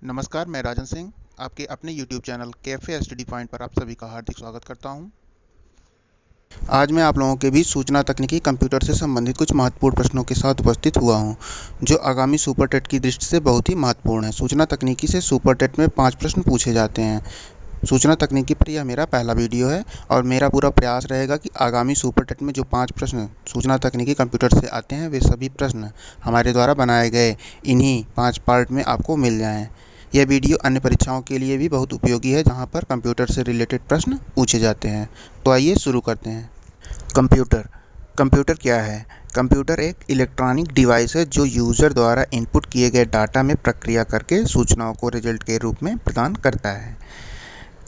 नमस्कार, मैं राजन सिंह आपके अपने YouTube channel cafe study point पर आप सभी का हार्दिक स्वागत करता हूं। आज मैं आप लोगों के बीच सूचना तकनीकी कंप्यूटर से संबंधित कुछ महत्वपूर्ण प्रश्नों के साथ उपस्थित हुआ हूं, जो आगामी सुपर टेट की दृष्टि से बहुत ही महत्वपूर्ण है। सूचना तकनीकी से सुपर टेट में 5 प्रश्न पूछे जाते हैं। सूचना तकनीकी पर यह मेरा पहला वीडियो है और मेरा पूरा प्रयास रहेगा कि आगामी सुपर टेट में जो 5 प्रश्न सूचना तकनीकी कंप्यूटर से आते हैं, वे सभी प्रश्न हमारे द्वारा बनाए गए इन्हीं 5 पार्ट में आपको मिल जाएँ। यह वीडियो अन्य परीक्षाओं के लिए भी बहुत उपयोगी है, जहां पर कंप्यूटर से रिलेटेड प्रश्न पूछे जाते हैं। तो आइए शुरू करते हैं। कंप्यूटर कंप्यूटर क्या है? कंप्यूटर एक इलेक्ट्रॉनिक डिवाइस है जो यूज़र द्वारा इनपुट किए गए डाटा में प्रक्रिया करके सूचनाओं को रिजल्ट के रूप में प्रदान करता है।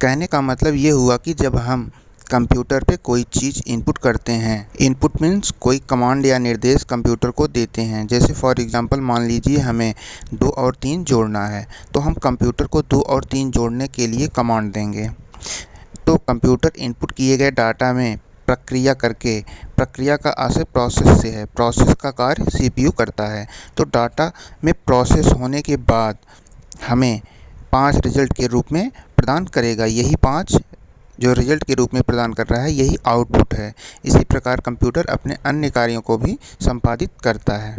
कहने का मतलब ये हुआ कि जब हम कंप्यूटर पे कोई चीज़ इनपुट करते हैं, इनपुट मीन्स कोई कमांड या निर्देश कंप्यूटर को देते हैं। जैसे फॉर एग्जांपल मान लीजिए हमें 2 और 3 जोड़ना है, तो हम कंप्यूटर को 2 और 3 जोड़ने के लिए कमांड देंगे। तो कंप्यूटर इनपुट किए गए डाटा में प्रक्रिया करके, प्रक्रिया का आशय प्रोसेस से है, प्रोसेस का कार्य CPU करता है। तो डाटा में प्रोसेस होने के बाद हमें 5 रिजल्ट के रूप में प्रदान करेगा। यही 5 जो रिजल्ट के रूप में प्रदान कर रहा है, यही आउटपुट है। इसी प्रकार कंप्यूटर अपने अन्य कार्यों को भी संपादित करता है।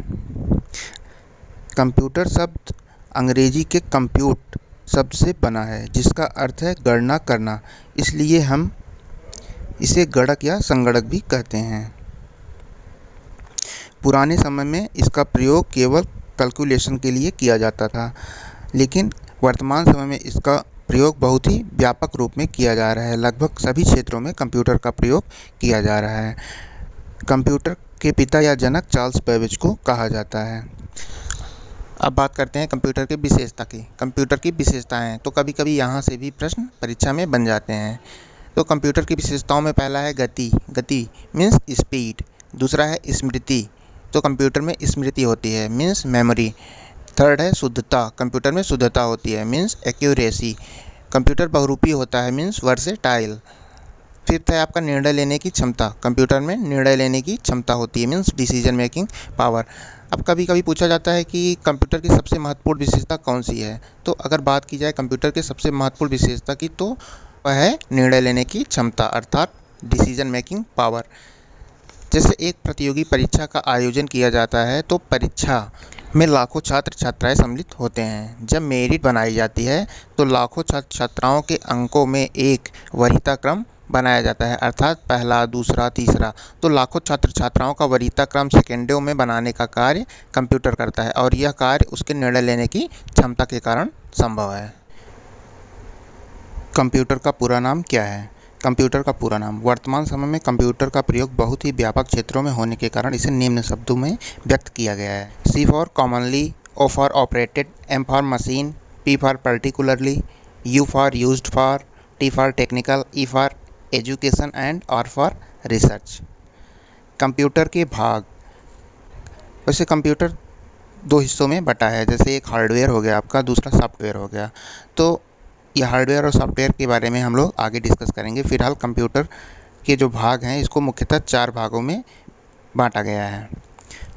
कंप्यूटर शब्द अंग्रेजी के कंप्यूट शब्द से बना है, जिसका अर्थ है गणना करना। इसलिए हम इसे गणक या संगणक भी कहते हैं। पुराने समय में इसका प्रयोग केवल कैलकुलेशन के लिए किया जाता था, लेकिन वर्तमान समय में इसका प्रयोग बहुत ही व्यापक रूप में किया जा रहा है। लगभग सभी क्षेत्रों में कंप्यूटर का प्रयोग किया जा रहा है। कंप्यूटर के पिता या जनक चार्ल्स बेबेज को कहा जाता है। अब बात करते हैं कंप्यूटर की विशेषता की। कंप्यूटर की विशेषताएं तो कभी कभी यहाँ से भी प्रश्न परीक्षा में बन जाते हैं। तो कंप्यूटर की विशेषताओं में पहला है गति। गति मीन्स स्पीड। दूसरा है स्मृति, तो कंप्यूटर में स्मृति होती है, मीन्स मेमोरी। थर्ड है शुद्धता, कंप्यूटर में शुद्धता होती है, मीन्स एक्यूरेसी। कंप्यूटर बहुरूपी होता है, मीन्स वर्सेटाइल। फिफ्थ है आपका निर्णय लेने की क्षमता। कंप्यूटर में निर्णय लेने की क्षमता होती है, मीन्स डिसीजन मेकिंग पावर। अब कभी कभी पूछा जाता है कि कंप्यूटर की सबसे महत्वपूर्ण विशेषता कौन सी है। तो अगर बात की जाए कंप्यूटर की सबसे महत्वपूर्ण विशेषता की, तो वह है निर्णय लेने की क्षमता, अर्थात डिसीजन मेकिंग पावर। जैसे एक प्रतियोगी परीक्षा का आयोजन किया जाता है, तो परीक्षा में लाखों छात्र छात्राएं सम्मिलित होते हैं। जब मेरिट बनाई जाती है, तो लाखों छात्र छात्राओं के अंकों में एक वरीयता क्रम बनाया जाता है, अर्थात पहला, दूसरा, तीसरा। तो लाखों छात्र छात्राओं का वरीयता क्रम सेकेंडों में बनाने का कार्य कंप्यूटर करता है, और यह कार्य उसके निर्णय लेने की क्षमता के कारण संभव है। कंप्यूटर का पूरा नाम क्या है? कंप्यूटर का पूरा नाम। वर्तमान समय में कंप्यूटर का प्रयोग बहुत ही व्यापक क्षेत्रों में होने के कारण इसे निम्न शब्दों में व्यक्त किया गया है। C for commonly, O for operated, M for machine, P for particularly, U for used for, T for technical, E for education and R for research. Computer के भाग। वैसे कंप्यूटर 2 हिस्सों में बटा है। जैसे एक हार्डवेयर हो गया आपका, दूसरा सॉफ्टवेयर हो गया। तो यह हार्डवेयर और सॉफ्टवेयर के बारे में हम लोग आगे डिस्कस करेंगे। फिलहाल कंप्यूटर के जो भाग हैं, इसको मुख्यतः 4 भागों में बांटा गया है।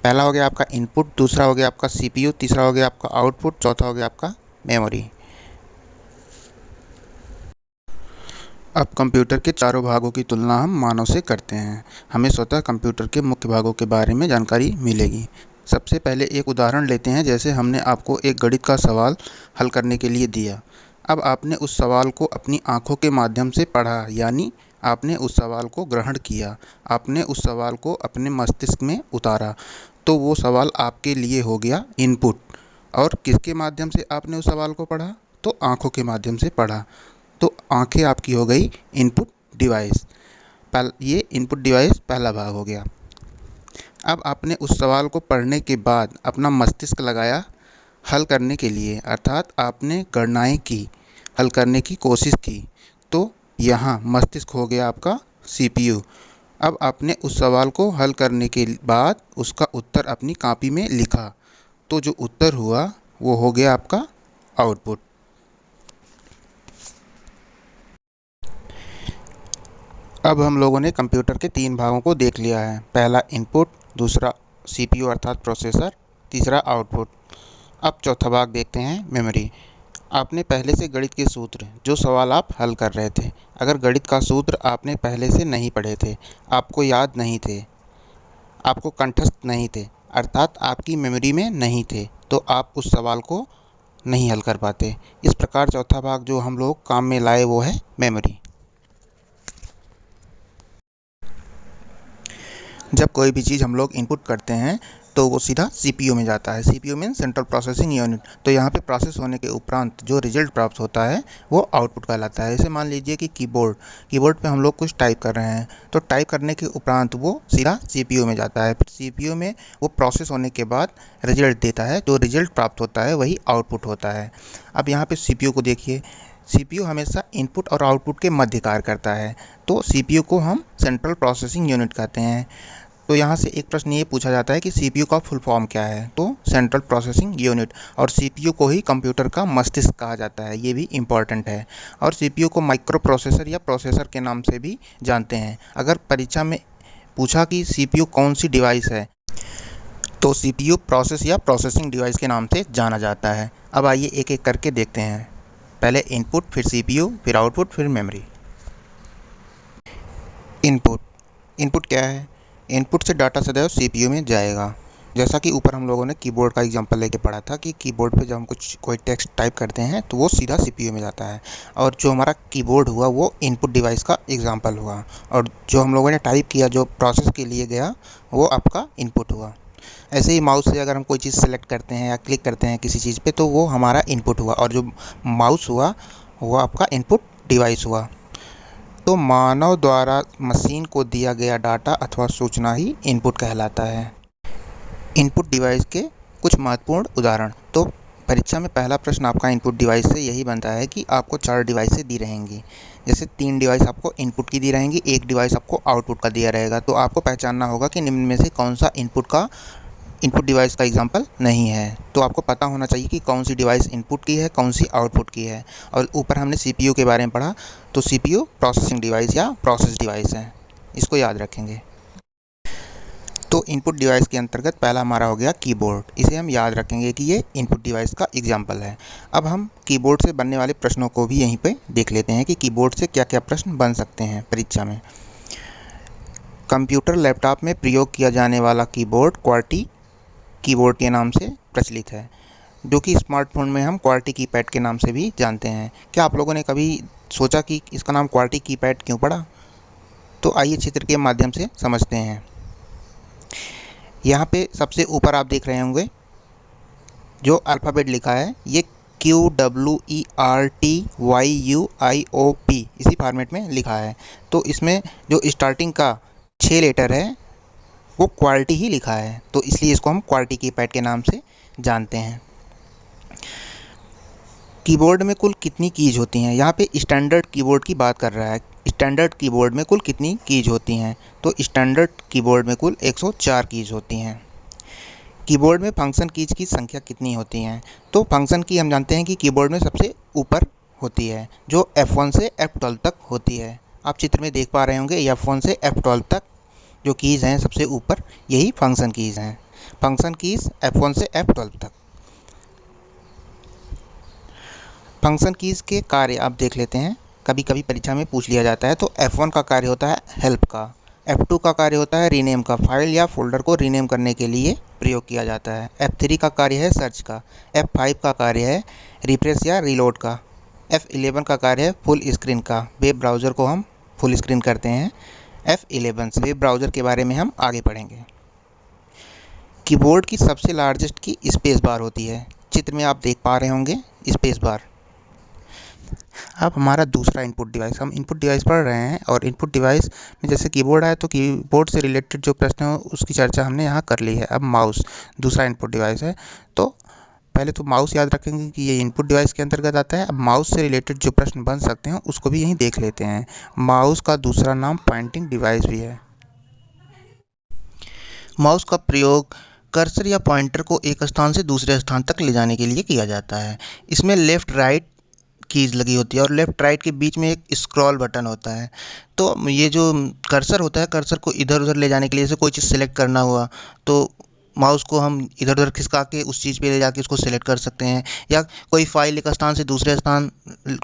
पहला हो गया आपका इनपुट, दूसरा हो गया आपका CPU, तीसरा हो गया आपका आउटपुट, चौथा हो गया आपका मेमोरी। अब कंप्यूटर के चारों भागों की तुलना हम मानव से करते हैं। हमें स्वतः कंप्यूटर के मुख्य भागों के बारे में जानकारी मिलेगी। सबसे पहले एक उदाहरण लेते हैं। जैसे हमने आपको एक गणित का सवाल हल करने के लिए दिया। अब आपने उस सवाल को अपनी आँखों के माध्यम से पढ़ा, यानी आपने उस सवाल को ग्रहण किया, आपने उस सवाल को अपने मस्तिष्क में उतारा। तो वो सवाल आपके लिए हो गया इनपुट। और किसके माध्यम से आपने उस सवाल को पढ़ा? तो आँखों के माध्यम से पढ़ा। तो आँखें आपकी हो गई इनपुट डिवाइस। ये इनपुट डिवाइस पहला भाग हो गया। अब आपने उस सवाल को पढ़ने के बाद अपना मस्तिष्क लगाया हल करने के लिए, अर्थात आपने गणनाएं की, हल करने की कोशिश की। तो यहाँ मस्तिष्क हो गया आपका CPU। अब आपने उस सवाल को हल करने के बाद उसका उत्तर अपनी कॉपी में लिखा। तो जो उत्तर हुआ वो हो गया आपका आउटपुट। अब हम लोगों ने कंप्यूटर के 3 भागों को देख लिया है। पहला इनपुट, दूसरा CPU अर्थात प्रोसेसर, तीसरा आउटपुट। अब चौथा भाग देखते हैं मेमोरी। आपने पहले से गणित के सूत्र, जो सवाल आप हल कर रहे थे, अगर गणित का सूत्र आपने पहले से नहीं पढ़े थे, आपको याद नहीं थे, आपको कंठस्थ नहीं थे, अर्थात आपकी मेमोरी में नहीं थे, तो आप उस सवाल को नहीं हल कर पाते। इस प्रकार चौथा भाग जो हम लोग काम में लाए वो है मेमोरी। जब कोई भी चीज़ हम लोग इनपुट करते हैं तो वो सीधा सीपीयू में जाता है। CPU mean central processing unit. तो यहाँ पे प्रोसेस होने के उपरांत जो रिजल्ट प्राप्त होता है वो आउटपुट कहलाता है। जैसे मान लीजिए कि कीबोर्ड पे हम लोग कुछ टाइप कर रहे हैं, तो टाइप करने के उपरांत वो सीधा सीपीयू में जाता है। फिर सीपीयू में वो प्रोसेस होने के बाद रिजल्ट देता है। जो रिजल्ट प्राप्त होता है वही आउटपुट होता है। अब यहाँ पे सीपीयू को देखिए, सीपीयू हमेशा इनपुट और आउटपुट के मध्य कार्य करता है, तो सीपीयू को हम सेंट्रल प्रोसेसिंग यूनिट कहते हैं। तो यहाँ से एक प्रश्न ये पूछा जाता है कि सीपीयू का फुल फॉर्म क्या है, तो सेंट्रल प्रोसेसिंग यूनिट। और सीपीयू को ही कंप्यूटर का मस्तिष्क कहा जाता है, ये भी इम्पॉर्टेंट है। और सीपीयू को माइक्रो प्रोसेसर या प्रोसेसर के नाम से भी जानते हैं। अगर परीक्षा में पूछा कि सीपीयू कौन सी डिवाइस है, तो सीपीयू प्रोसेस या प्रोसेसिंग डिवाइस के नाम से जाना जाता है। अब आइए एक एक करके देखते हैं। पहले इनपुट, फिर सीपीयू, फिर आउटपुट, फिर मेमोरी। इनपुट क्या है? इनपुट से डाटा सदैव सीपीयू में जाएगा। जैसा कि ऊपर हम लोगों ने कीबोर्ड का एग्जांपल लेके पढ़ा था कि कीबोर्ड पे जब हम कोई टेक्स्ट टाइप करते हैं तो वो सीधा सीपीयू में जाता है। और जो हमारा कीबोर्ड हुआ वो इनपुट डिवाइस का एग्जांपल हुआ, और जो हम लोगों ने टाइप किया, जो प्रोसेस के लिए गया, वो आपका इनपुट हुआ। ऐसे ही माउस से अगर हम कोई चीज़ सेलेक्ट करते हैं या क्लिक करते हैं किसी चीज़ पे, तो वो हमारा इनपुट हुआ, और जो माउस हुआ वो आपका इनपुट डिवाइस हुआ। तो मानव द्वारा मशीन को दिया गया डाटा अथवा सूचना ही इनपुट कहलाता है। इनपुट डिवाइस के कुछ महत्वपूर्ण उदाहरण। तो परीक्षा में पहला प्रश्न आपका इनपुट डिवाइस से यही बनता है कि आपको 4 डिवाइसें दी रहेंगी। जैसे 3 डिवाइस आपको इनपुट की दी रहेंगी, 1 डिवाइस आपको आउटपुट का दिया रहेगा। तो आपको पहचानना होगा कि निम्न में से कौन सा इनपुट डिवाइस का एग्जांपल नहीं है। तो आपको पता होना चाहिए कि कौन सी डिवाइस इनपुट की है, कौन सी आउटपुट की है। और ऊपर हमने सीपीयू के बारे में पढ़ा, तो सीपीयू प्रोसेसिंग डिवाइस या प्रोसेस डिवाइस है, इसको याद रखेंगे। तो इनपुट डिवाइस के अंतर्गत पहला हमारा हो गया कीबोर्ड। इसे हम याद रखेंगे कि ये इनपुट डिवाइस का एग्जाम्पल है। अब हम कीबोर्ड से बनने वाले प्रश्नों को भी यहीं पे देख लेते हैं कि कीबोर्ड से क्या क्या प्रश्न बन सकते हैं परीक्षा में। कंप्यूटर लैपटॉप में प्रयोग किया जाने वाला कीबोर्ड क्वार्टी कीबोर्ड के नाम से प्रचलित है, जो कि स्मार्टफोन में हम क्वार्टी कीपैड के नाम से भी जानते हैं। क्या आप लोगों ने कभी सोचा कि इसका नाम क्वार्टी कीपैड क्यों पड़ा? तो आइए चित्र के माध्यम से समझते हैं। यहाँ पे सबसे ऊपर आप देख रहे होंगे जो अल्फ़ाबेट लिखा है, ये QWERTYUIOP इसी फॉर्मेट में लिखा है। तो इसमें जो स्टार्टिंग का 6 लेटर है वो क्वालिटी ही लिखा है, तो इसलिए इसको हम क्वालिटी कीपैड के नाम से जानते हैं। कीबोर्ड में कुल कितनी कीज होती हैं? यहाँ पे स्टैंडर्ड कीबोर्ड की बात कर रहा है। स्टैंडर्ड कीबोर्ड में कुल कितनी कीज होती हैं? तो स्टैंडर्ड कीबोर्ड में कुल 104 कीज होती हैं। कीबोर्ड में फंक्शन कीज की संख्या कितनी होती हैं? तो फंक्शन की हम जानते हैं कि कीबोर्ड में सबसे ऊपर होती है, जो F1 से F12 तक होती है। आप चित्र में देख पा रहे होंगे, F1 से F12 तक जो कीज़ हैं सबसे ऊपर, यही फंक्शन कीज़ हैं। फंक्शन कीज़ F1 से F12 तक। फंक्शन कीज़ के कार्य आप देख लेते हैं, कभी कभी परीक्षा में पूछ लिया जाता है। तो F1 का कार्य होता है हेल्प का, F2 का कार्य होता है रीनेम का, फाइल या फोल्डर को रीनेम करने के लिए प्रयोग किया जाता है। F3 का कार्य है सर्च का, F5 का कार्य है रिफ्रेश या रीलोड का, F11 का कार्य है फुल स्क्रीन का, वेब ब्राउज़र को हम फुल स्क्रीन करते हैं। F11 वेब ब्राउज़र के बारे में हम आगे पढ़ेंगे। कीबोर्ड की सबसे लार्जेस्ट की स्पेस बार होती है, चित्र में आप देख पा रहे होंगे स्पेस बार। अब हमारा दूसरा इनपुट डिवाइस, हम इनपुट डिवाइस पढ़ रहे हैं, और इनपुट डिवाइस में जैसे कीबोर्ड आया तो कीबोर्ड से रिलेटेड जो प्रश्न है उसकी चर्चा हमने यहाँ कर ली है। अब माउस दूसरा इनपुट डिवाइस है। तो पहले तो माउस याद रखेंगे कि ये इनपुट डिवाइस के अंतर्गत आता है। अब माउस से रिलेटेड जो प्रश्न बन सकते हैं उसको भी यहीं देख लेते हैं। माउस का दूसरा नाम पॉइंटिंग डिवाइस भी है। माउस का प्रयोग कर्सर या पॉइंटर को एक स्थान से दूसरे स्थान तक ले जाने के लिए किया जाता है। इसमें लेफ़्ट राइट कीज़ लगी होती है, और लेफ़्ट राइट के बीच में एक स्क्रॉल बटन होता है। तो ये जो कर्सर होता है, कर्सर को इधर उधर ले जाने के लिए, जैसे कोई चीज़ सेलेक्ट करना हुआ तो माउस को हम इधर उधर खिसका के उस चीज़ पे ले जाके उसको सेलेक्ट कर सकते हैं, या कोई फाइल एक स्थान से दूसरे स्थान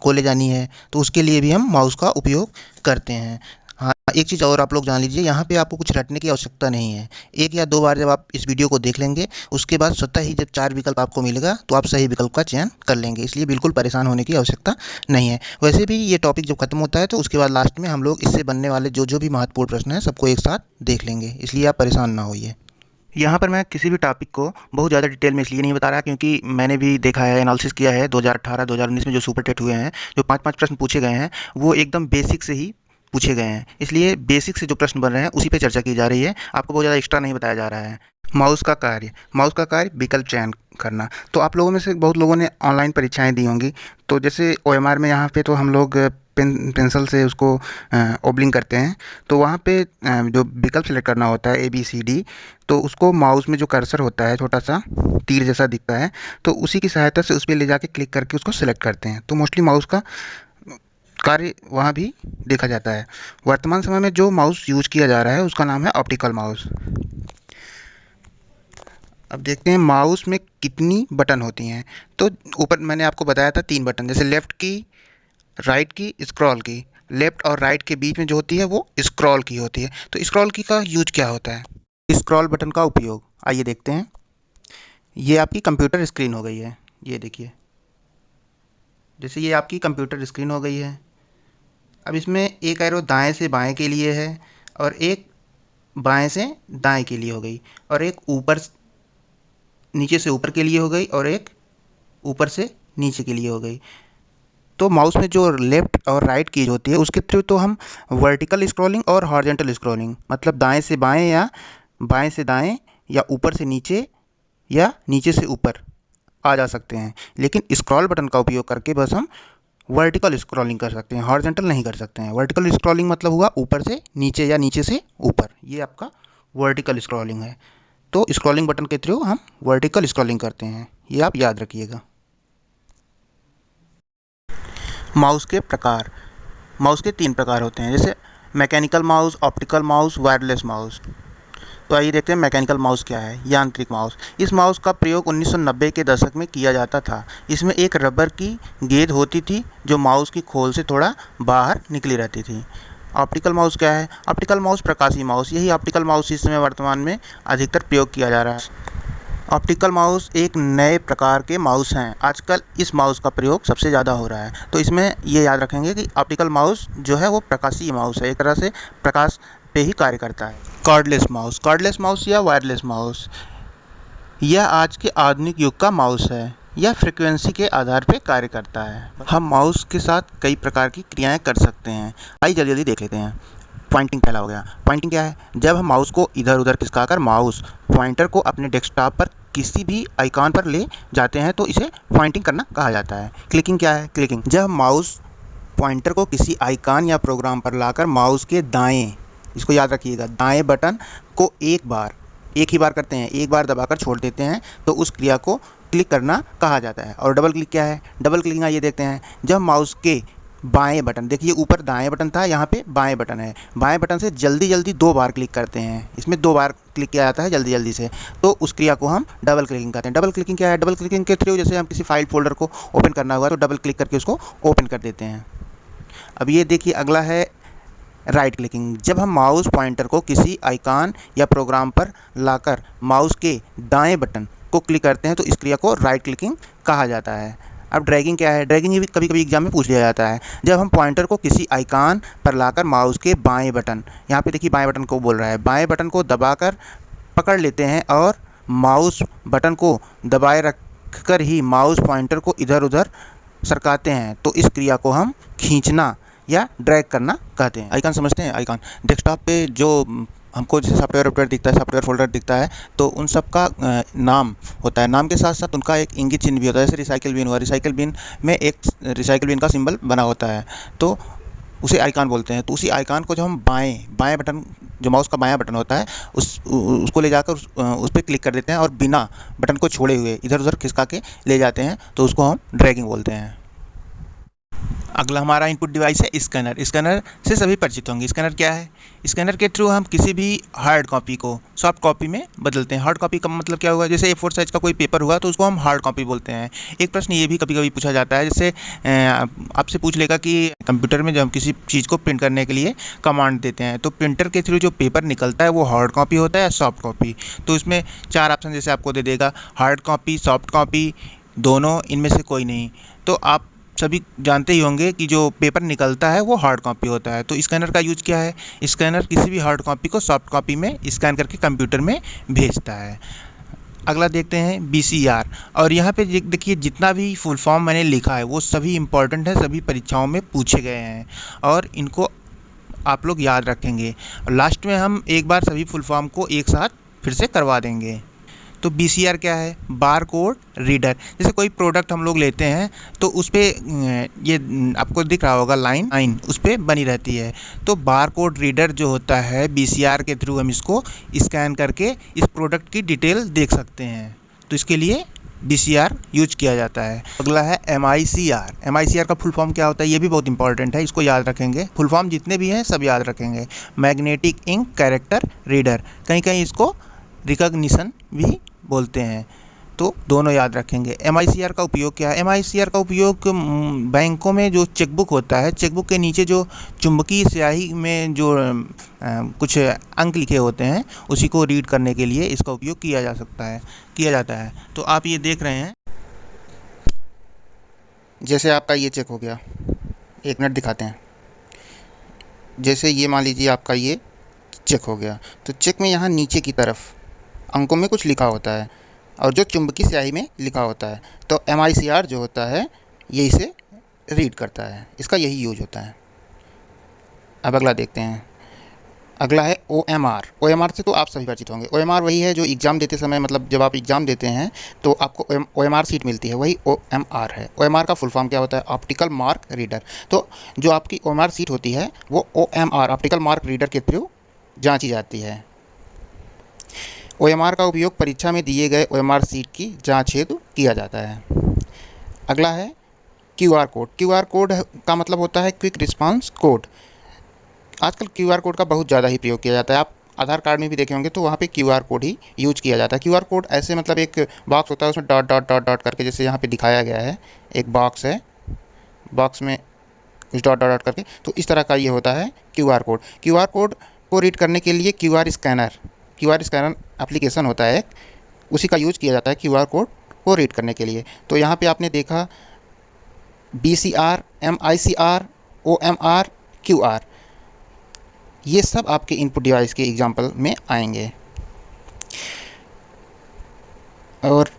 को ले जानी है तो उसके लिए भी हम माउस का उपयोग करते हैं। हाँ, एक चीज़ और आप लोग जान लीजिए, यहाँ पे आपको कुछ रटने की आवश्यकता नहीं है। एक या दो बार जब आप इस वीडियो को देख लेंगे, उसके बाद स्वतः ही जब 4 विकल्प आपको मिलेगा तो आप सही विकल्प का चयन कर लेंगे, इसलिए बिल्कुल परेशान होने की आवश्यकता नहीं है। वैसे भी ये टॉपिक जब खत्म होता है तो उसके बाद लास्ट में हम लोग इससे बनने वाले जो जो भी महत्वपूर्ण प्रश्न हैं सबको एक साथ देख लेंगे, इसलिए आप परेशान ना होइए। यहाँ पर मैं किसी भी टॉपिक को बहुत ज़्यादा डिटेल में इसलिए नहीं बता रहा क्योंकि मैंने भी देखा है, एनालिसिस किया है 2018-2019 में जो सुपर टेट हुए हैं, जो 5-5 प्रश्न पूछे गए हैं वो एकदम बेसिक से ही पूछे गए हैं, इसलिए बेसिक से जो प्रश्न बन रहे हैं उसी पे चर्चा की जा रही है, आपको बहुत ज़्यादा एक्स्ट्रा नहीं बताया जा रहा है। माउस का कार्य विकल्प चयन करना। तो आप लोगों में से बहुत लोगों ने ऑनलाइन परीक्षाएं दी होंगी, तो जैसे ओएमआर में यहाँ पे तो हम लोग पेंसिल से उसको ओबलिंग करते हैं, तो वहाँ पे जो विकल्प सेलेक्ट करना होता है ABCD, तो उसको माउस में जो कर्सर होता है छोटा सा तीर जैसा दिखता है, तो उसी की सहायता से उस पर ले जाके क्लिक करके उसको सेलेक्ट करते हैं। तो मोस्टली माउस का कार्य वहाँ भी देखा जाता है। वर्तमान समय में जो माउस यूज किया जा रहा है उसका नाम है ऑप्टिकल माउस। अब देखते हैं माउस में कितनी बटन होती हैं। तो ऊपर मैंने आपको बताया था 3 बटन, जैसे लेफ़्ट की, राइट की, स्क्रॉल की। लेफ़्ट और राइट के बीच में जो होती है वो स्क्रॉल की होती है। तो स्क्रॉल की का यूज क्या होता है? स्क्रॉल बटन का उपयोग आइए देखते हैं। ये आपकी कंप्यूटर स्क्रीन हो गई है, ये देखिए, जैसे ये आपकी कंप्यूटर स्क्रीन हो गई है। अब इसमें एक एरो दाएं से बाएं के लिए है और एक बाएं से दाएं के लिए हो गई, और एक ऊपर नीचे से ऊपर के लिए हो गई, और एक ऊपर से नीचे के लिए हो गई। तो माउस में जो लेफ़्ट और राइट कीज होती है उसके थ्रू तो हम वर्टिकल स्क्रॉलिंग और हॉरिजॉन्टल स्क्रॉलिंग, मतलब दाएं से बाएं या बाएं से दाएं या ऊपर से नीचे या नीचे से ऊपर आ जा सकते हैं। लेकिन स्क्रॉल बटन का उपयोग करके बस हम वर्टिकल स्क्रॉलिंग कर सकते हैं, हॉरिजॉन्टल नहीं कर सकते हैं। वर्टिकल स्क्रॉलिंग मतलब हुआ ऊपर से नीचे या नीचे से ऊपर, ये आपका वर्टिकल स्क्रॉलिंग है। तो स्क्रॉलिंग बटन के थ्रू हम वर्टिकल स्क्रॉलिंग करते हैं, ये आप याद रखिएगा। माउस के प्रकार, माउस के 3 प्रकार होते हैं, जैसे mechanical mouse, optical mouse, wireless mouse. तो आइए देखते हैं मैकेनिकल माउस क्या है, यांत्रिक माउस। इस माउस का प्रयोग 1990 के दशक में किया जाता था। इसमें एक रबर की गेंद होती थी जो माउस की खोल से थोड़ा बाहर निकली रहती थी। ऑप्टिकल माउस क्या है? ऑप्टिकल माउस प्रकाशी माउस, यही ऑप्टिकल माउस इस समय वर्तमान में अधिकतर प्रयोग किया जा रहा है। ऑप्टिकल माउस एक नए प्रकार के माउस हैं, आजकल इस माउस का प्रयोग सबसे ज़्यादा हो रहा है। तो इसमें ये याद रखेंगे कि ऑप्टिकल माउस जो है वो प्रकाशीय माउस है, एक तरह से प्रकाश पे ही कार्य करता है। कॉर्डलेस माउस या वायरलेस माउस, यह आज के आधुनिक युग का माउस है। यह फ्रीक्वेंसी के आधार पर कार्य करता है। हम माउस के साथ कई प्रकार की क्रियाएं कर सकते हैं, आइए जल्दी जल्दी देख लेते हैं। पॉइंटिंग पहला हो गया। पॉइंटिंग क्या है? जब हम माउस को इधर उधर खिसकाकर माउस पॉइंटर को अपने डेस्कटॉप पर किसी भी आइकॉन पर ले जाते हैं तो इसे पॉइंटिंग करना कहा जाता है। क्लिकिंग क्या है? क्लिकिंग जब माउस पॉइंटर को किसी आइकॉन या प्रोग्राम पर लाकर माउस के दाएं, इसको याद रखिएगा, दाएं बटन को एक ही बार करते हैं, एक बार दबाकर छोड़ देते हैं तो उस क्रिया को क्लिक करना कहा जाता है। और डबल क्लिक क्या है? डबल क्लिकिंग आइए देखते हैं। जब माउस के बाएं बटन, देखिए ऊपर दाएं बटन था, यहाँ पे बाएं बटन है, बाएं बटन से जल्दी जल्दी 2 बार क्लिक करते हैं, इसमें 2 बार क्लिक किया जाता है जल्दी जल्दी से, तो उस क्रिया को हम डबल क्लिकिंग कहते हैं। डबल क्लिकिंग क्या है? डबल क्लिकिंग के थ्रू जैसे हम किसी फाइल फोल्डर को ओपन करना हुआ तो डबल क्लिक करके उसको ओपन कर देते हैं। अब ये देखिए अगला है राइट क्लिकिंग। जब हम माउस पॉइंटर को किसी आइकॉन या प्रोग्राम पर लाकर माउस के दाएं बटन को क्लिक करते हैं तो इस क्रिया को राइट क्लिकिंग कहा जाता है। अब ड्रैगिंग क्या है? ड्रैगिंग भी कभी कभी एग्जाम में पूछ लिया जाता है। जब हम पॉइंटर को किसी आइकॉन पर लाकर माउस के बाएं बटन, यहाँ पे देखिए बाएं बटन को बोल रहा है, बाएं बटन को दबाकर पकड़ लेते हैं और माउस बटन को दबाए रखकर ही माउस पॉइंटर को इधर उधर सरकाते हैं तो इस क्रिया को हम खींचना या ड्रैग करना कहते हैं। आइकॉन समझते हैं? आइकॉन डेस्कटॉप पे जो हमको जैसे सॉफ्टवेयर अपडेट दिखता है, सॉफ्टवेयर फोल्डर दिखता है, तो उन सब का नाम होता है। नाम के साथ साथ उनका एक इंगित चिन्ह भी होता है। जैसे रिसाइकिल बिन हुआ, रिसाइकिल बिन में एक रिसाइकिल बिन का सिंबल बना होता है, तो उसे आइकॉन बोलते हैं। तो उसी आइकॉन को जब हम बाएं बटन, जो माउस का बायां बटन होता है, उसको ले जाकर उस पर क्लिक कर देते हैं और बिना बटन को छोड़े हुए इधर उधर खिसका के ले जाते हैं तो उसको हम ड्रैगिंग बोलते हैं। अगला हमारा इनपुट डिवाइस है स्कैनर। स्कैनर से सभी परिचित होंगे। स्कैनर क्या है? स्कैनर के थ्रू हम किसी भी हार्ड कॉपी को सॉफ्ट कॉपी में बदलते हैं। हार्ड कॉपी का मतलब क्या हुआ? जैसे A4 साइज का कोई पेपर हुआ तो उसको हम हार्ड कॉपी बोलते हैं। एक प्रश्न ये भी कभी कभी पूछा जाता है, जैसे आपसे पूछ लेगा कि कंप्यूटर में जब हम किसी चीज़ को प्रिंट करने के लिए कमांड देते हैं तो प्रिंटर के थ्रू जो पेपर निकलता है वो हार्ड कॉपी होता है या सॉफ्ट कॉपी। तो इसमें 4 ऑप्शन जैसे आपको दे देगा, हार्ड कॉपी, सॉफ्ट कॉपी, दोनों, इनमें से कोई नहीं। तो आप सभी जानते ही होंगे कि जो पेपर निकलता है वो हार्ड कॉपी होता है। तो स्कैनर का यूज क्या है? स्कैनर किसी भी हार्ड कॉपी को सॉफ्ट कॉपी में स्कैन करके कंप्यूटर में भेजता है। अगला देखते हैं BCR। और यहाँ पे देखिए जितना भी फुल फॉर्म मैंने लिखा है वो सभी इंपॉर्टेंट है, सभी परीक्षाओं में पूछे गए हैं और इनको आप लोग याद रखेंगे। लास्ट में हम एक बार सभी फुल फॉर्म को एक साथ फिर से करवा देंगे। तो BCR क्या है? Bar code reader. जैसे कोई प्रोडक्ट हम लोग लेते हैं तो उस पर ये आपको दिख रहा होगा लाइन उस पर बनी रहती है। तो बार कोड रीडर जो होता है BCR के थ्रू हम इसको स्कैन करके इस प्रोडक्ट की डिटेल देख सकते हैं। तो इसके लिए BCR यूज किया जाता है। अगला है MICR। MICR का फुल फॉर्म क्या होता है? ये भी बहुत इंपॉर्टेंट है, इसको याद रखेंगे। फुल फॉर्म जितने भी हैं सब याद रखेंगे। मैग्नेटिक इंक कैरेक्टर रीडर, कहीं कहीं इसको रिकॉग्निशन भी बोलते हैं, तो दोनों याद रखेंगे। MICR का उपयोग क्या है? MICR का उपयोग बैंकों में जो चेकबुक होता है, चेकबुक के नीचे जो चुंबकीय स्याही में जो कुछ अंक लिखे होते हैं उसी को रीड करने के लिए इसका उपयोग किया जाता है। तो आप ये देख रहे हैं, जैसे आपका ये चेक हो गया, 1 मिनट दिखाते हैं। जैसे ये मान लीजिए आपका ये चेक हो गया, तो चेक में यहाँ नीचे की तरफ अंकों में कुछ लिखा होता है और जो चुंबकीय स्याही में लिखा होता है। तो MICR जो होता है ये इसे रीड करता है, इसका यही यूज होता है। अब अगला देखते हैं। अगला है OMR। OMR से तो आप सभी परिचित होंगे। OMR वही है जो एग्ज़ाम देते समय, मतलब जब आप एग्ज़ाम देते हैं तो आपको OMR सीट मिलती है, वही OMR है। OMR का फुल फॉर्म क्या होता है? Optical mark reader. तो जो आपकी OMR सीट होती है वो OMR ऑप्टिकल मार्क रीडर के थ्रू जांची जाती है। OMR का उपयोग परीक्षा में दिए गए OMR सीट की जांच हेतु किया जाता है। अगला है QR कोड। QR कोड का मतलब होता है क्विक रिस्पांस कोड। आजकल QR कोड का बहुत ज़्यादा ही प्रयोग किया जाता है। आप आधार कार्ड में भी देखे होंगे तो वहाँ पे QR कोड ही यूज किया जाता है। QR कोड ऐसे मतलब एक बॉक्स होता है, उसमें डॉट डॉट डॉट डॉट करके, जैसे यहाँ पे दिखाया गया है, एक बॉक्स है, बॉक्स में कुछ डॉट डॉट डॉट करके, तो इस तरह का ये होता है QR कोड। QR कोड को रीड करने के लिए QR स्कैनर एप्लीकेशन होता है, उसी का यूज किया जाता है QR कोड को रीड करने के लिए। तो यहाँ पे आपने देखा BCR, MICR, OMR, QR, ये सब आपके इनपुट डिवाइस के एग्जाम्पल में आएंगे। और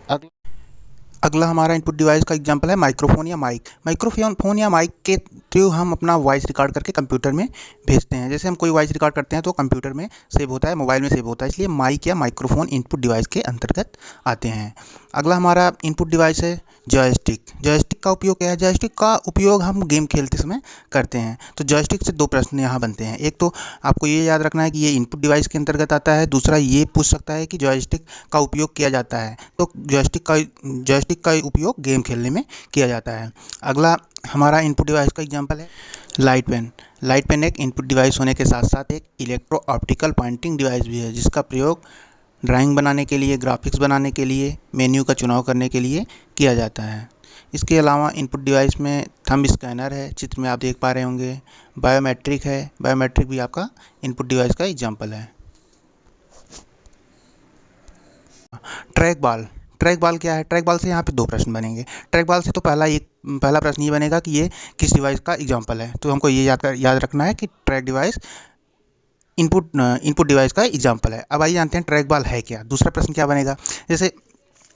अगला हमारा इनपुट डिवाइस का एग्जांपल है माइक्रोफोन या माइक। माइक्रोफोन या माइक के थ्रू हम अपना वॉइस रिकॉर्ड करके कंप्यूटर में भेजते हैं। जैसे हम कोई वॉइस रिकॉर्ड करते हैं तो कंप्यूटर में सेव होता है, मोबाइल में सेव होता है, इसलिए माइक या माइक्रोफोन इनपुट डिवाइस के अंतर्गत आते हैं। अगला हमारा इनपुट डिवाइस है जॉयस्टिक। जॉयस्टिक का उपयोग क्या है? जॉयस्टिक का उपयोग हम गेम खेलते समय करते हैं। तो जॉयस्टिक से 2 प्रश्न यहाँ बनते हैं। एक तो आपको ये याद रखना है कि ये इनपुट डिवाइस के अंतर्गत आता है, दूसरा ये पूछ सकता है कि जॉयस्टिक का उपयोग किया जाता है। तो जॉयस्टिक का उपयोग गेम खेलने में किया जाता है। अगला हमारा इनपुट डिवाइस का एग्जांपल है लाइट पेन। लाइट पेन एक इनपुट डिवाइस होने के साथ साथ एक इलेक्ट्रो ऑप्टिकल पॉइंटिंग डिवाइस भी है, जिसका प्रयोग ड्राइंग बनाने के लिए, ग्राफिक्स बनाने के लिए, मेन्यू का चुनाव करने के लिए किया जाता है। इसके अलावा इनपुट डिवाइस में थंब स्कैनर है, चित्र में आप देख पा रहे होंगे। बायोमेट्रिक है, बायोमेट्रिक भी आपका इनपुट डिवाइस का एग्जांपल है। ट्रैक बॉल क्या है? ट्रैक बॉल से यहाँ पे 2 प्रश्न बनेंगे। ट्रैक बॉल से तो पहला प्रश्न ये बनेगा कि ये किस डिवाइस का एग्जांपल है। तो हमको ये याद रखना है कि ट्रैक डिवाइस इनपुट डिवाइस का एग्जांपल है। अब आइए जानते हैं ट्रैक बॉल है क्या। दूसरा प्रश्न क्या बनेगा? जैसे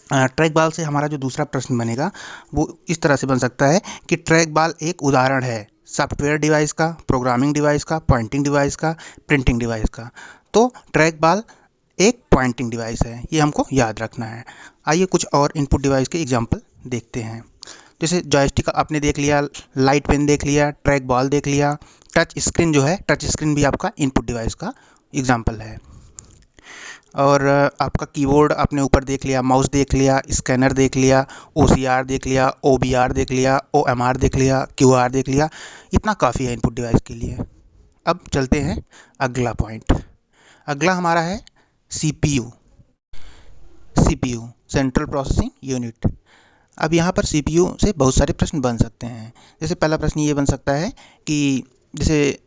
ट्रैक बॉल से हमारा जो दूसरा प्रश्न बनेगा वो इस तरह से बन सकता है कि ट्रैक बॉल एक उदाहरण है सॉफ्टवेयर डिवाइस का, प्रोग्रामिंग डिवाइस का, पॉइंटिंग डिवाइस का, प्रिंटिंग डिवाइस का। तो ट्रैक बॉल एक पॉइंटिंग डिवाइस है, ये हमको याद रखना है। आइए कुछ और इनपुट डिवाइस के एग्जांपल देखते हैं। जैसे जॉयस्टिक आपने देख लिया, लाइट पेन देख लिया, ट्रैक बॉल देख लिया, टच स्क्रीन जो है, टच स्क्रीन भी आपका इनपुट डिवाइस का एग्जांपल है। और आपका कीबोर्ड आपने ऊपर देख लिया, माउस देख लिया, स्कैनर देख लिया, OCR देख लिया, OBR देख लिया, OMR देख लिया, QR देख लिया। इतना काफ़ी है इनपुट डिवाइस के लिए। अब चलते हैं अगला पॉइंट। अगला हमारा है CPU। CPU central processing unit. अब यहाँ पर CPU से बहुत सारे प्रश्न बन सकते हैं। जैसे पहला प्रश्न ये बन सकता है कि जैसे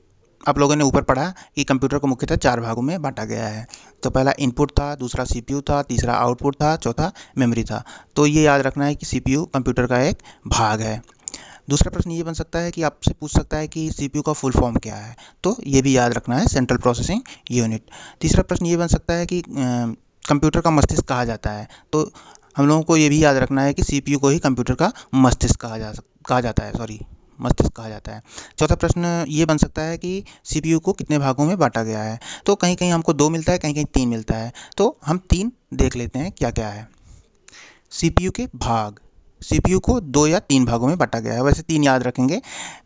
आप लोगों ने ऊपर पढ़ा कि कंप्यूटर को मुख्यतः 4 भागों में बांटा गया है। तो पहला इनपुट था, दूसरा CPU था, तीसरा आउटपुट था, चौथा मेमोरी था। तो ये याद रखना है कि CPU कंप्यूटर का एक भाग है। दूसरा प्रश्न ये बन सकता है कि आपसे पूछ सकता है कि CPU का फुल फॉर्म क्या है, तो ये भी याद रखना है, सेंट्रल प्रोसेसिंग यूनिट। तीसरा प्रश्न ये बन सकता है कि कंप्यूटर का मस्तिष्क कहा जाता है, तो हम लोगों को ये भी याद रखना है कि CPU को ही कंप्यूटर का मस्तिष्क कहा जाता है, मस्तिष्क कहा जाता है। चौथा प्रश्न ये बन सकता है कि CPU को कितने भागों में बांटा गया है, तो कहीं कहीं हमको 2 मिलता है, कहीं कहीं 3 मिलता है, तो हम 3 देख लेते हैं क्या क्या है। CPU के भाग, CPU को 2 या 3 भागों में बांटा गया है, वैसे 3 याद रखेंगे।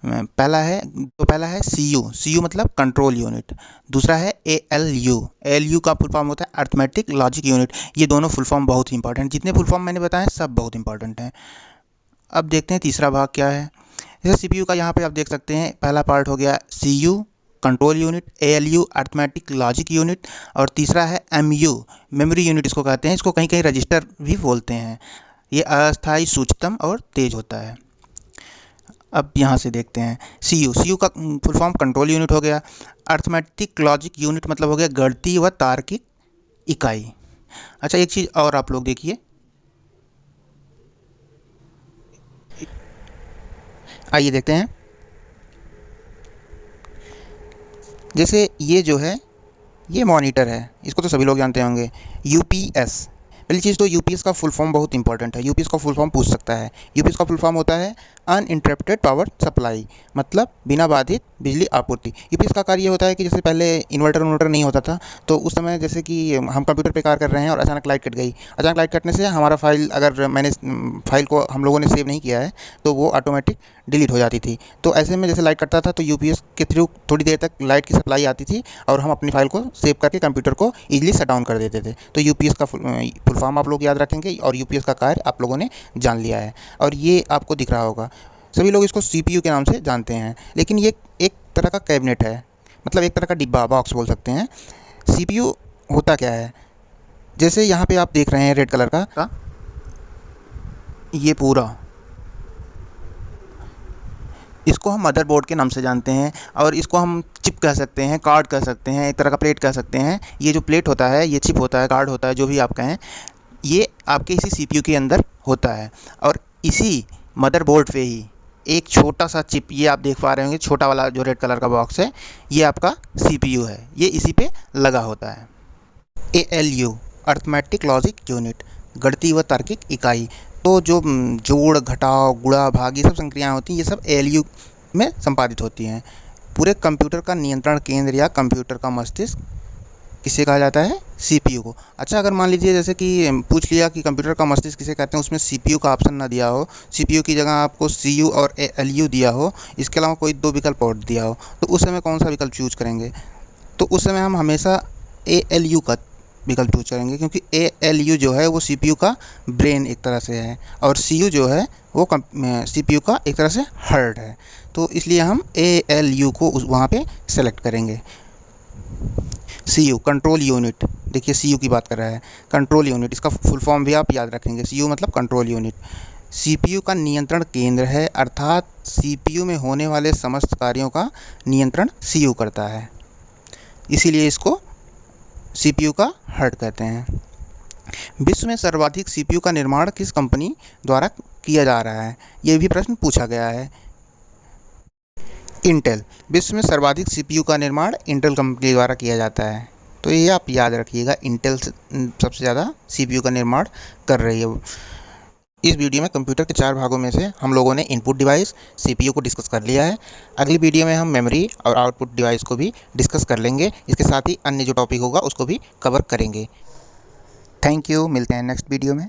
पहला है CU मतलब कंट्रोल यूनिट। दूसरा है ALU का फुल फॉर्म होता है अर्थमेटिक लॉजिक यूनिट। ये दोनों फुल फॉर्म बहुत ही इंपॉर्टेंट, जितने फुल फॉर्म मैंने बताए सब बहुत इंपॉर्टेंट हैं। अब देखते हैं तीसरा भाग क्या है। जैसे CPU का यहाँ पे आप देख सकते हैं, पहला पार्ट हो गया CU control unit, ALU arithmetic logic unit, और तीसरा है MU मेमोरी यूनिट इसको कहते हैं। इसको कहीं कहीं रजिस्टर भी बोलते हैं। ये अस्थायी सूच्यतम और तेज होता है। अब यहाँ से देखते हैं CU का फुल फॉर्म कंट्रोल यूनिट हो गया। अर्थमेटिक लॉजिक यूनिट मतलब हो गया गणितीय व तार्किक इकाई। अच्छा, एक चीज़ और आप लोग देखिए, आइए देखते हैं। जैसे ये जो है, ये मॉनिटर है, इसको तो सभी लोग जानते होंगे, UPS। पहली चीज़ तो UPS का फुल फॉर्म बहुत इंपॉर्टेंट है। UPS का फुल फॉर्म पूछ सकता है। UPS का फुल फॉर्म होता है अनइंटरप्टेड पावर सप्लाई, मतलब बिना बाधित बिजली आपूर्ति। UPS का कार्य ये होता है कि जैसे पहले इन्वर्टर नहीं होता था, तो उस समय जैसे कि हम कंप्यूटर पे कार्य कर रहे हैं और अचानक लाइट कट गई। अचानक लाइट कटने से हमारा फाइल, अगर फाइल को हम लोगों ने सेव नहीं किया है, तो वो ऑटोमेटिक डिलीट हो जाती थी। तो ऐसे में जैसे लाइट कटता था तो UPS के थ्रू थोड़ी देर तक लाइट की सप्लाई आती थी और हम अपनी फाइल को सेव करके कंप्यूटर को ईजिली शट डाउन कर देते थे। तो UPS का फुल फॉर्म आप लोग याद रखेंगे और UPS का कार्य आप लोगों ने जान लिया है। और ये आपको दिख रहा होगा, सभी लोग इसको CPU के नाम से जानते हैं, लेकिन ये एक तरह का कैबिनेट है, मतलब एक तरह का डिब्बा, बॉक्स बोल सकते हैं। CPU होता क्या है, जैसे यहाँ पे आप देख रहे हैं रेड कलर का ये पूरा, इसको हम मदरबोर्ड के नाम से जानते हैं, और इसको हम चिप कह सकते हैं, कार्ड कह सकते हैं, एक तरह का प्लेट कह सकते हैं। ये जो प्लेट होता है, ये चिप होता है, कार्ड होता है, जो भी आप कहें, ये आपके इसी CPU के अंदर होता है। और इसी मदरबोर्ड पे ही एक छोटा सा चिप, ये आप देख पा रहे होंगे, छोटा वाला जो रेड कलर का बॉक्स है, ये आपका CPU है, ये इसी पे लगा होता है। ALU अर्थमेटिक लॉजिक यूनिट, गणितीय व तार्किक इकाई। तो जो जोड़, घटाव, गुणा, भाग, ये सब संक्रियाएँ होती हैं, ये सब ALU में संपादित होती हैं। पूरे कंप्यूटर का नियंत्रण केंद्र या कंप्यूटर का मस्तिष्क किसे कहा जाता है? CPU को। अच्छा, अगर मान लीजिए जैसे कि पूछ लिया कि कंप्यूटर का मस्तिष्क किसे कहते हैं, उसमें CPU का ऑप्शन ना दिया हो, CPU की जगह आपको CU और ALU दिया हो, इसके अलावा कोई 2 विकल्प और दिया हो, तो उस समय कौन सा विकल्प चूज करेंगे? तो उस समय हम हमेशा ALU का विकल्प चूज करेंगे, क्योंकि ALU जो है वो CPU का ब्रेन एक तरह से है, और CU जो है वो CPU का एक तरह से हार्ट है। तो इसलिए हम ALU को वहाँ पे सेलेक्ट करेंगे। CU कंट्रोल यूनिट, देखिए CU की बात कर रहा है, कंट्रोल यूनिट, इसका फुल फॉर्म भी आप याद रखेंगे। CU मतलब कंट्रोल यूनिट। CPU का नियंत्रण केंद्र है, अर्थात CPU में होने वाले समस्त कार्यों का नियंत्रण CU करता है, इसीलिए इसको CPU का हार्ट कहते हैं। विश्व में सर्वाधिक CPU का निर्माण किस कंपनी द्वारा किया जा रहा है? ये भी प्रश्न पूछा गया है। इंटेल, विश्व में सर्वाधिक CPU का निर्माण इंटेल कंपनी द्वारा किया जाता है, तो ये आप याद रखिएगा, इंटेल सबसे ज़्यादा CPU का निर्माण कर रही है। इस वीडियो में कंप्यूटर के 4 भागों में से हम लोगों ने इनपुट डिवाइस CPU को डिस्कस कर लिया है। अगली वीडियो में हम मेमोरी और आउटपुट डिवाइस को भी डिस्कस कर लेंगे। इसके साथ ही अन्य जो टॉपिक होगा उसको भी कवर करेंगे। थैंक यू, मिलते हैं नेक्स्ट वीडियो में।